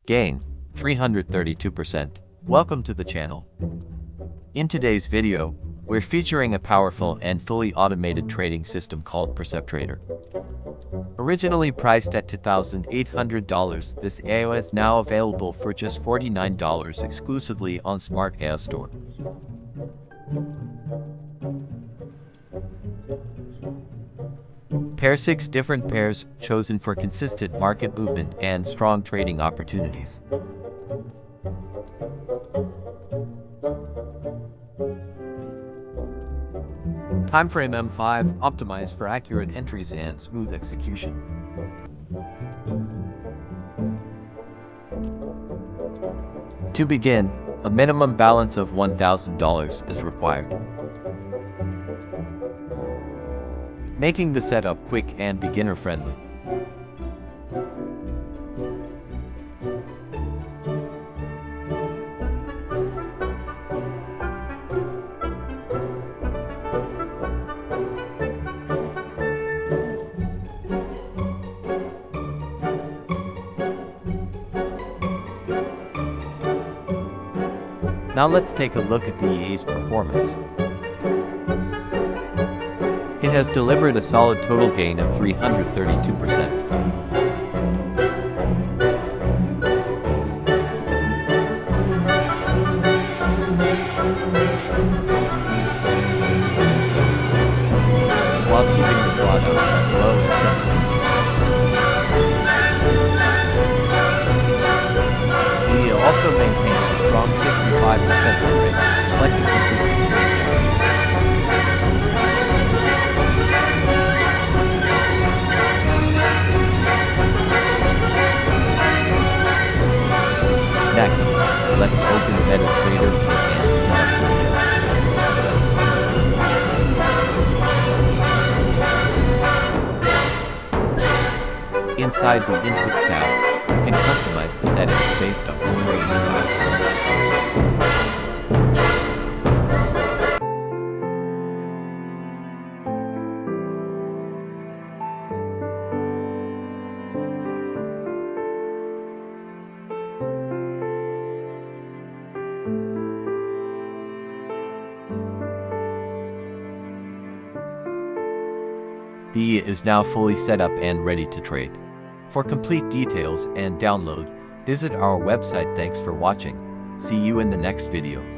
Gain 332%. Welcome to the channel. In today's video, we're featuring a powerful and fully automated trading system called Perceptrader. Originally priced at $2,800, this AI is now available for just $49 exclusively on Smart AI Store. Pair 6 different pairs chosen for consistent market movement and strong trading opportunities. Timeframe M5 optimized for accurate entries and smooth execution. To begin, a minimum balance of $1,000 is required, making the setup quick and beginner-friendly. Now let's take a look at the EA's performance. It has delivered a solid total gain of 332%. While keeping the drawdown as low as 7%. The EA also maintains a strong 65% win rate, reflecting consistent trading. Next, let's open MetaTrader and set up the Inside the Inputs tab, you can customize the settings based on your trading style. The EA is now fully set up and ready to trade. For complete details and download, visit our website. Thanks for watching. See you in the next video.